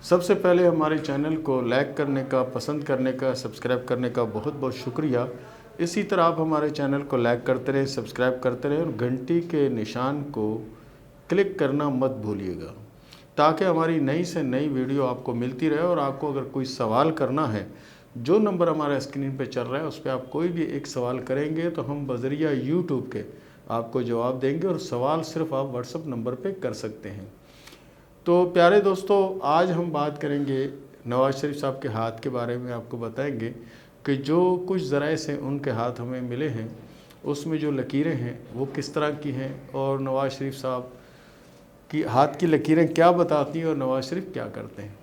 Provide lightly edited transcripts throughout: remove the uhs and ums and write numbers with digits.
सबसे पहले हमारे चैनल को लाइक करने का, पसंद करने का, सब्सक्राइब करने का बहुत बहुत शुक्रिया। इसी तरह आप हमारे चैनल को लाइक करते रहें, सब्सक्राइब करते रहें और घंटी के निशान को क्लिक करना मत भूलिएगा, ताकि हमारी नई से नई वीडियो आपको मिलती रहे। और आपको अगर कोई सवाल करना है, जो नंबर हमारे स्क्रीन पे चल रहा है उस पर आप कोई भी एक सवाल करेंगे तो हम बजरिया यूट्यूब के आपको जवाब देंगे। और सवाल सिर्फ आप व्हाट्सएप नंबर पे कर सकते हैं। तो प्यारे दोस्तों, आज हम बात करेंगे नवाज़ शरीफ साहब के हाथ के बारे में। आपको बताएंगे कि जो कुछ ज़राए से उनके हाथ हमें मिले हैं उसमें जो लकीरें हैं वो किस तरह की हैं, और नवाज़ शरीफ साहब की हाथ की लकीरें क्या बताती हैं और नवाज़ शरीफ क्या करते हैं।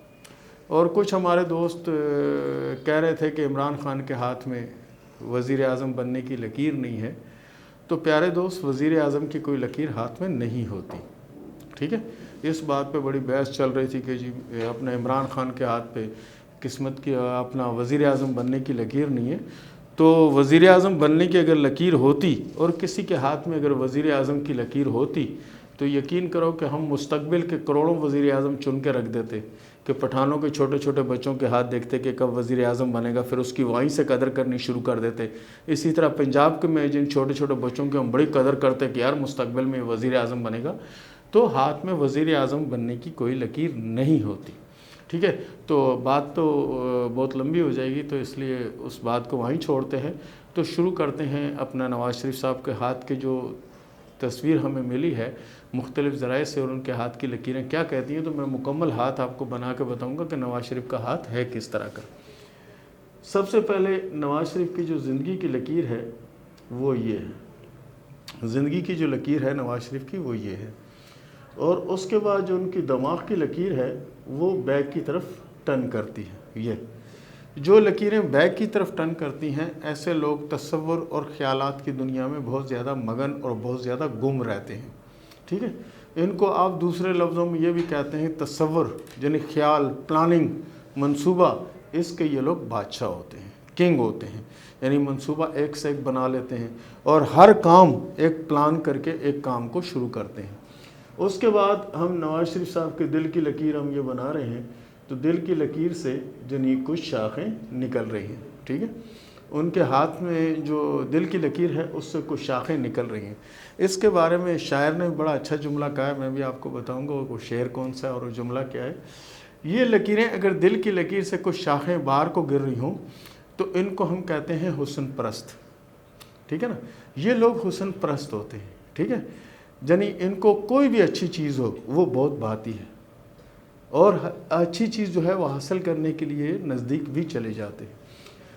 और कुछ हमारे दोस्त कह रहे थे कि इमरान खान के हाथ में वज़ीर आज़म बनने की लकीर नहीं है। तो प्यारे दोस्त, वज़ीर आज़म की कोई लकीर हाथ में नहीं होती, ठीक है। इस बात पे बड़ी बहस चल रही थी कि जी अपने इमरान खान के हाथ पे किस्मत की अपना वज़ीर आज़म बनने की लकीर नहीं है। तो वज़ीर आज़म बनने की अगर लकीर होती और किसी के हाथ में अगर वज़ीर आज़म की लकीर होती तो यकीन करो कि हम मुस्तकबिल के करोड़ों वज़ीर आज़म चुन के रख देते कि पठानों के छोटे छोटे बच्चों के हाथ देखते कि कब वज़ीर आज़म बनेगा, फिर उसकी वहीं से कदर करनी शुरू कर देते। इसी तरह पंजाब के में जिन छोटे छोटे बच्चों की हम बड़ी कदर करते कि यार मुस्तकबिल में वज़ीर आज़म बनेगा। तो हाथ में वज़ीर आज़म बनने की कोई लकीर नहीं होती, ठीक है। तो बात तो बहुत लंबी हो जाएगी, तो इसलिए उस बात को वहीं छोड़ते हैं। तो शुरू करते हैं अपना नवाज़ शरीफ साहब के हाथ के जो तस्वीर हमें मिली है मुख्तलिफ़ ज़राए से और उनके हाथ की लकीरें क्या कहती हैं। तो मैं मुकम्मल हाथ आपको बना के बताऊँगा कि नवाज़ शरीफ का हाथ है किस तरह का। सबसे पहले नवाज़ शरीफ की जो ज़िंदगी की लकीर है वो ये है। ज़िंदगी की जो लकीर है नवाज़ शरीफ की वो ये है। और उसके बाद जो उनकी दिमाग की लकीर है वो बैक की तरफ टर्न करती है। ये जो लकीरें बैक की तरफ टर्न करती हैं, ऐसे लोग तसव्वुर और ख़यालात की दुनिया में बहुत ज़्यादा मगन और बहुत ज़्यादा गुम रहते हैं, ठीक है। इनको आप दूसरे लफ्ज़ों में ये भी कहते हैं तसव्वुर, यानी ख्याल, प्लानिंग, मंसूबा। इसके ये लोग बादशाह होते हैं, किंग होते हैं। यानी मंसूबा एक से एक बना लेते हैं और हर काम एक प्लान करके एक काम को शुरू करते हैं। उसके बाद हम नवाज़ शरीफ साहब के दिल की लकीर हम ये बना रहे हैं। तो दिल की लकीर से जनी कुछ शाखें निकल रही हैं, ठीक है। उनके हाथ में जो दिल की लकीर है उससे कुछ शाखें निकल रही हैं। इसके बारे में शायर ने बड़ा अच्छा जुमला कहा है, मैं भी आपको बताऊंगा वो शेर कौन सा है और वो जुमला क्या है। ये लकीरें अगर दिल की लकीर से कुछ शाखें बाहर को गिर रही हों तो इनको हम कहते हैं हुस्न परस्त, ठीक है ना। ये लोग हुस्न परस्त होते हैं, ठीक है। यानी इनको कोई भी अच्छी चीज़ हो वो बहुत भाती है और अच्छी चीज़ जो है वो हासिल करने के लिए नज़दीक भी चले जाते हैं।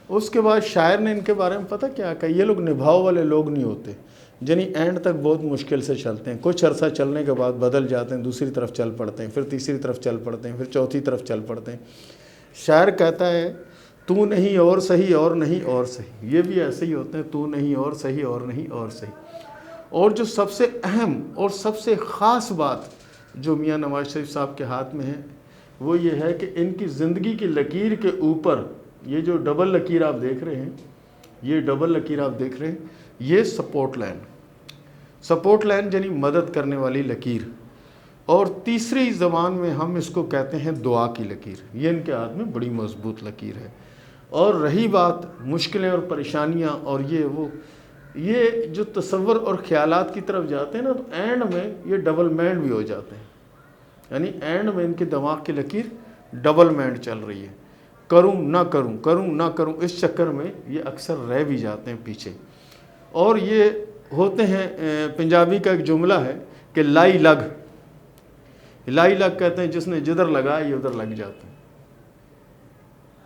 उसके बाद शायर ने इनके बारे में पता क्या कहा, ये लोग निभाव वाले लोग नहीं होते, यानी एंड तक बहुत मुश्किल से चलते हैं। कुछ अरसा चलने के बाद बदल जाते हैं, दूसरी तरफ चल पड़ते हैं, फिर तीसरी तरफ चल पड़ते हैं, फिर चौथी तरफ चल पड़ते हैं। शायर कहता है तू नहीं और सही और नहीं और सही। ये भी ऐसे ही होते हैं, तू नहीं और सही और नहीं और सही। और जो सबसे अहम और सबसे ख़ास बात जो मियाँ नवाज़ शरीफ साहब के हाथ में है वो ये है कि इनकी ज़िंदगी की लकीर के ऊपर ये जो डबल लकीर आप देख रहे हैं, ये डबल लकीर आप देख रहे हैं, ये सपोर्ट लाइन यानी मदद करने वाली लकीर। और तीसरी ज़बान में हम इसको कहते हैं दुआ की लकीर। ये इनके हाथ में बड़ी मजबूत लकीर है। और रही बात मुश्किलें और परेशानियाँ और ये जो तसव्वुर और ख़यालात की तरफ जाते हैं ना, तो एंड में ये डबल मैंड भी हो जाते हैं। यानी एंड में इनके दिमाग की लकीर डबल मैंड चल रही है, करूं ना करूं, करूं ना करूं, इस चक्कर में ये अक्सर रह भी जाते हैं पीछे। और ये होते हैं, पंजाबी का एक जुमला है कि लाई लग कहते हैं जिसने जिधर लगाया ये उधर लग जाते हैं।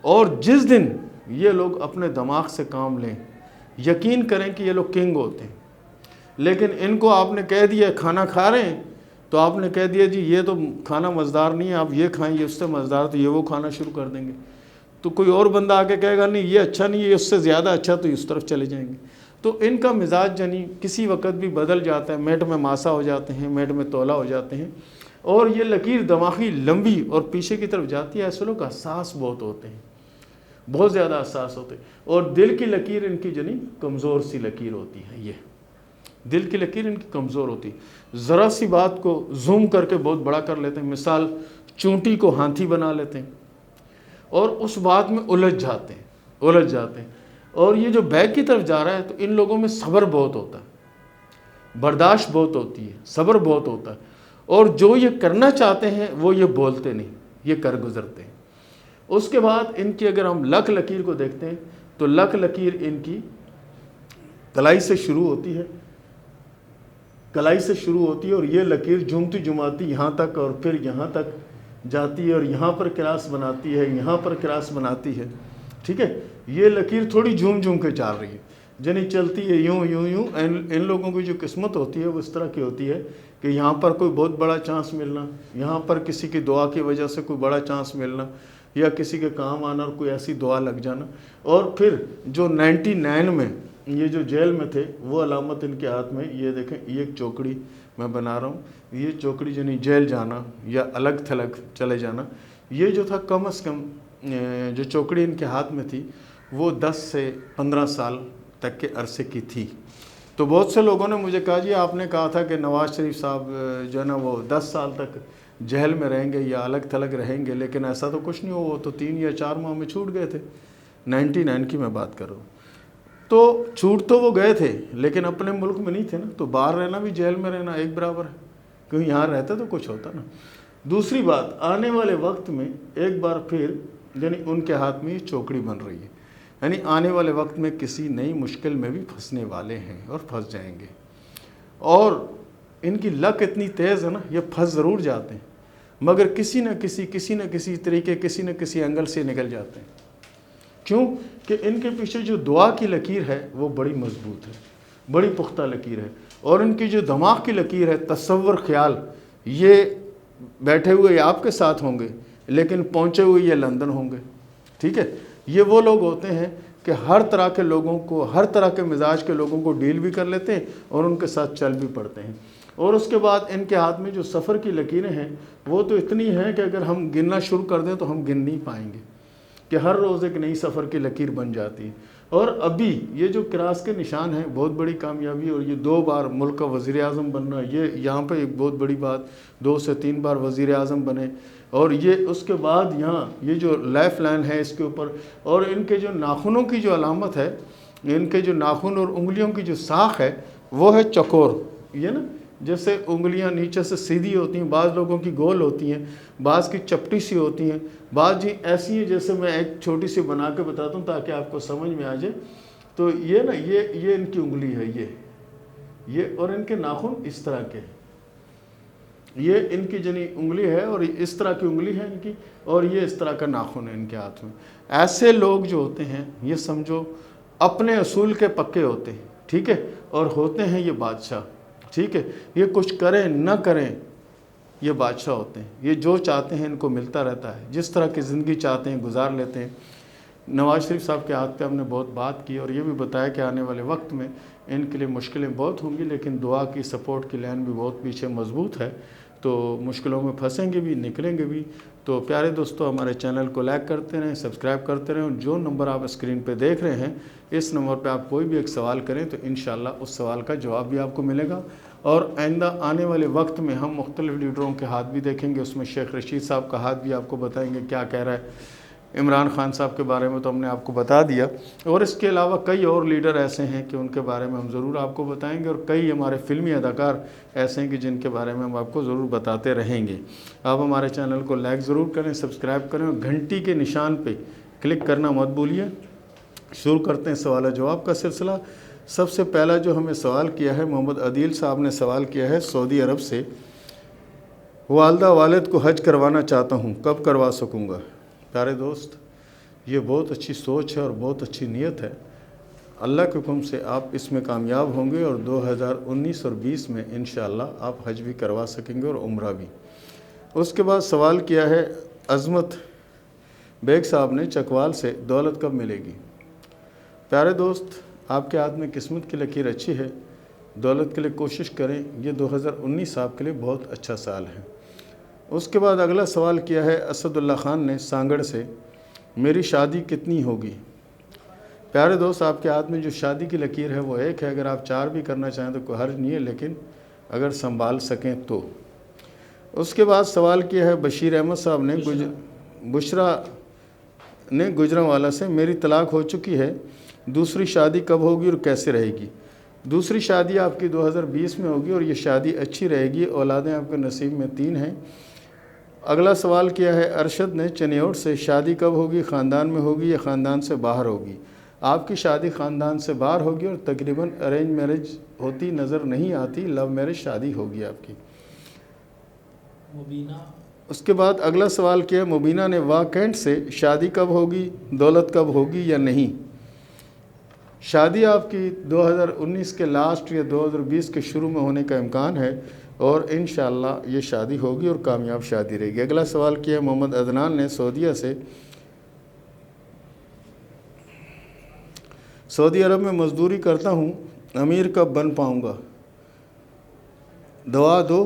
और जिस दिन ये लोग अपने दिमाग से काम लें, यकीन करें कि ये लोग किंग होते हैं। लेकिन इनको आपने कह दिया खाना खा रहे हैं तो आपने कह दिया जी ये तो खाना मज़ेदार नहीं है, आप ये खाएं, ये उससे मज़ेदार, तो ये वो खाना शुरू कर देंगे। तो कोई और बंदा आके कहेगा नहीं ये अच्छा नहीं है, ये उससे ज़्यादा अच्छा, तो इस तरफ चले जाएंगे। तो इनका मिजाज यानी किसी वक्त भी बदल जाता है, मेट में मासा हो जाते हैं, मेट में तोला हो जाते हैं। और ये लकीर दिमागी लंबी और पीछे की तरफ जाती है। ऐसे लोग हसास बहुत होते हैं, बहुत ज़्यादा हसास होते हैं। और दिल की लकीर इनकी जनी कमज़ोर सी लकीर होती है। दिल की लकीर इनकी कमज़ोर होती है। ज़रा सी बात को जूम करके बहुत बड़ा कर लेते हैं। मिसाल, चूंटी को हाथी बना लेते हैं और उस बात में उलझ जाते हैं। और ये जो बैक की तरफ जा रहा है, तो इन लोगों में सब्र बहुत होता है, बर्दाश्त बहुत होती है, सब्र बहुत होता है। और जो ये करना चाहते हैं वो ये बोलते नहीं, ये कर गुजरते हैं। उसके बाद इनकी अगर हम लक लकीर को देखते हैं, तो लक लकीर इनकी कलाई से शुरू होती है, और ये लकीर झूमती झुमाती यहाँ तक और फिर यहाँ तक जाती है और यहाँ पर क्रॉस बनाती है, यहाँ पर क्रॉस बनाती है। ठीक है, ये लकीर थोड़ी झूम झूम के चल रही है, जनी चलती है यूं यूं यूं। इन लोगों की जो किस्मत होती है वो इस तरह की होती है कि यहाँ पर कोई बहुत बड़ा चांस मिलना, यहाँ पर किसी की दुआ की वजह से कोई बड़ा चांस मिलना, या किसी के काम आना और कोई ऐसी दुआ लग जाना। और फिर जो 99 में ये जो जेल में थे, वो अलामत इनके हाथ में, ये देखें, ये एक चौकड़ी मैं बना रहा हूँ, ये चौकड़ी यानी जेल जाना या अलग थलग चले जाना, ये जो था कम अज़ कम जो चौकड़ी इनके हाथ में थी वो 10 से 15 साल तक के अरसे की थी। तो बहुत से लोगों ने मुझे कहा, जी आपने कहा था कि नवाज़ शरीफ साहब जो है ना वो 10 साल तक जेल में रहेंगे या अलग थलग रहेंगे, लेकिन ऐसा तो कुछ नहीं हुआ, वो तो 3 या 4 माह में छूट गए थे। 99 की मैं बात कर रहा हूँ। तो छूट तो वो गए थे, लेकिन अपने मुल्क में नहीं थे ना, तो बाहर रहना भी जेल में रहना एक बराबर है, क्योंकि यहाँ रहता तो कुछ होता ना। दूसरी बात, आने वाले वक्त में एक बार फिर यानी उनके हाथ में ये चौकड़ी बन रही है, यानी आने वाले वक्त में किसी नई मुश्किल में भी फंसने वाले हैं और फंस जाएंगे। और इनकी लक इतनी तेज़ है ना, ये फंस ज़रूर जाते हैं, मगर किसी न किसी तरीके, किसी न किसी एंगल से निकल जाते हैं। क्यों? कि इनके पीछे जो दुआ की लकीर है वो बड़ी मजबूत है, बड़ी पुख्ता लकीर है। और इनकी जो दिमाग की लकीर है, तसव्वुर, ख्याल, ये बैठे हुए आपके साथ होंगे लेकिन पहुँचे हुए ये लंदन होंगे। ठीक है, ये वो लोग होते हैं कि हर तरह के लोगों को, हर तरह के मिजाज के लोगों को डील भी कर लेते हैं और उनके साथ चल भी पड़ते हैं। और उसके बाद इनके हाथ में जो सफ़र की लकीरें हैं वो तो इतनी हैं कि अगर हम गिनना शुरू कर दें तो हम गिन नहीं पाएंगे, कि हर रोज़ एक नई सफ़र की लकीर बन जाती है। और अभी ये जो क्रॉस के निशान हैं बहुत बड़ी कामयाबी, और ये 2 बार मुल्क का वज़ीर आज़म बनना, ये यहाँ पे एक बहुत बड़ी बात, 2 से 3 बार वज़ीर आज़म बने। और ये उसके बाद यहाँ ये जो लाइफ लाइन है इसके ऊपर, और इनके जो नाखूनों की जो अलामत है, इनके जो नाखून और उंगलियों की जो साख है वो है चकोर। ये ना, जैसे उंगलियां नीचे से सीधी होती हैं, बाज़ लोगों की गोल होती हैं, बाज़ की चपटी सी होती हैं, बाज़ जी ऐसी हैं। जैसे मैं एक छोटी सी बना के बताता हूँ ताकि आपको समझ में आ जाए। तो ये ना, ये इनकी उंगली है, ये और इनके नाखून इस तरह के, ये इनकी जनी उंगली है और इस तरह की उंगली है इनकी, और ये इस तरह का नाखून है इनके हाथ में। ऐसे लोग जो होते हैं ये समझो अपने असूल के पक्के होते हैं। ठीक है, और होते हैं ये बादशाह। ठीक है, ये कुछ करें न करें ये बादशाह होते हैं, ये जो चाहते हैं इनको मिलता रहता है, जिस तरह की ज़िंदगी चाहते हैं गुजार लेते हैं। नवाज़ शरीफ साहब के हाथ पे हमने बहुत बात की और ये भी बताया कि आने वाले वक्त में इनके लिए मुश्किलें बहुत होंगी, लेकिन दुआ की, सपोर्ट की लाइन भी बहुत पीछे मजबूत है, तो मुश्किलों में फंसेंगे भी, निकलेंगे भी। तो प्यारे दोस्तों, हमारे चैनल को लाइक करते रहें, सब्सक्राइब करते रहें, और जो नंबर आप स्क्रीन पे देख रहे हैं इस नंबर पे आप कोई भी एक सवाल करें तो इंशाल्लाह उस सवाल का जवाब भी आपको मिलेगा। और आइंदा आने वाले वक्त में हम मुख्तलिफ लीडरों के हाथ भी देखेंगे, उसमें शेख रशीद साहब का हाथ भी आपको बताएंगे क्या कह रहा है। इमरान खान साहब के बारे में तो हमने आपको बता दिया, और इसके अलावा कई और लीडर ऐसे हैं कि उनके बारे में हम ज़रूर आपको बताएंगे, और कई हमारे फिल्मी अदाकार ऐसे हैं कि जिनके बारे में हम आपको ज़रूर बताते रहेंगे। आप हमारे चैनल को लाइक ज़रूर करें, सब्सक्राइब करें, और घंटी के निशान पे क्लिक करना मत भूलिए। शुरू करते हैं सवाल जवाब का सिलसिला। सबसे पहला जो हमें सवाल किया है, मोहम्मद अदील साहब ने सवाल किया है सऊदी अरब से, वालदा वालिद को हज करवाना चाहता हूँ, कब करवा सकूँगा? प्यारे दोस्त, ये बहुत अच्छी सोच है और बहुत अच्छी नीयत है। अल्लाह के हुक्म से आप इसमें कामयाब होंगे और 2019 और 20 में इंशाअल्लाह आप हज भी करवा सकेंगे और उम्रा भी। उसके बाद सवाल किया है अज़मत बेग साहब ने चकवाल से, दौलत कब मिलेगी? प्यारे दोस्त, आपके हाथ में किस्मत की लकीर अच्छी है, दौलत के लिए कोशिश करें। ये 2019 आपके लिए बहुत अच्छा साल है। उसके बाद अगला सवाल किया है असदुल्ला ख़ान ने सांगड़ से, मेरी शादी कितनी होगी? प्यारे दोस्त, आपके हाथ में जो शादी की लकीर है वो एक है। अगर आप 4 भी करना चाहें तो कोई हर्ज नहीं है, लेकिन अगर संभाल सकें तो। उसके बाद सवाल किया है बशीर अहमद साहब ने बुशरा ने गुजरांवाला से, मेरी तलाक हो चुकी है, दूसरी शादी कब होगी और कैसे रहेगी? दूसरी शादी आपकी 2020 में होगी और ये शादी अच्छी रहेगी। औलादें आपके नसीब में 3 हैं। अगला सवाल किया है अरशद ने चनियोट से, शादी कब होगी, ख़ानदान में होगी या ख़ानदान से बाहर होगी? आपकी शादी ख़ानदान से बाहर होगी और तकरीबन अरेंज मैरिज होती नज़र नहीं आती, लव मैरिज शादी होगी आपकी। मुबीना। उसके बाद अगला सवाल किया मुबीना ने वाकैंट से, शादी कब होगी, दौलत कब होगी या नहीं? शादी आपकी 2019 के लास्ट या 2020 के शुरू में होने का इम्कान है और इंशाअल्लाह ये शादी होगी और कामयाब शादी रहेगी। अगला सवाल किया मोहम्मद अदनान ने सऊदीया से, सऊदी अरब में मज़दूरी करता हूँ, अमीर कब बन पाऊँगा? दुआ दो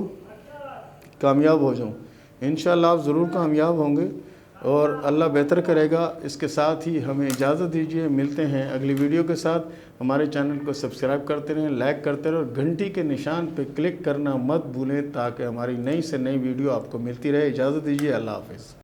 कामयाब हो जाऊँ। इंशाअल्लाह आप ज़रूर कामयाब होंगे और अल्लाह बेहतर करेगा। इसके साथ ही हमें इजाज़त दीजिए, मिलते हैं अगली वीडियो के साथ। हमारे चैनल को सब्सक्राइब करते रहें, लाइक करते रहें और घंटी के निशान पर क्लिक करना मत भूलें ताकि हमारी नई से नई वीडियो आपको मिलती रहे। इजाज़त दीजिए, अल्लाह हाफ़िज़।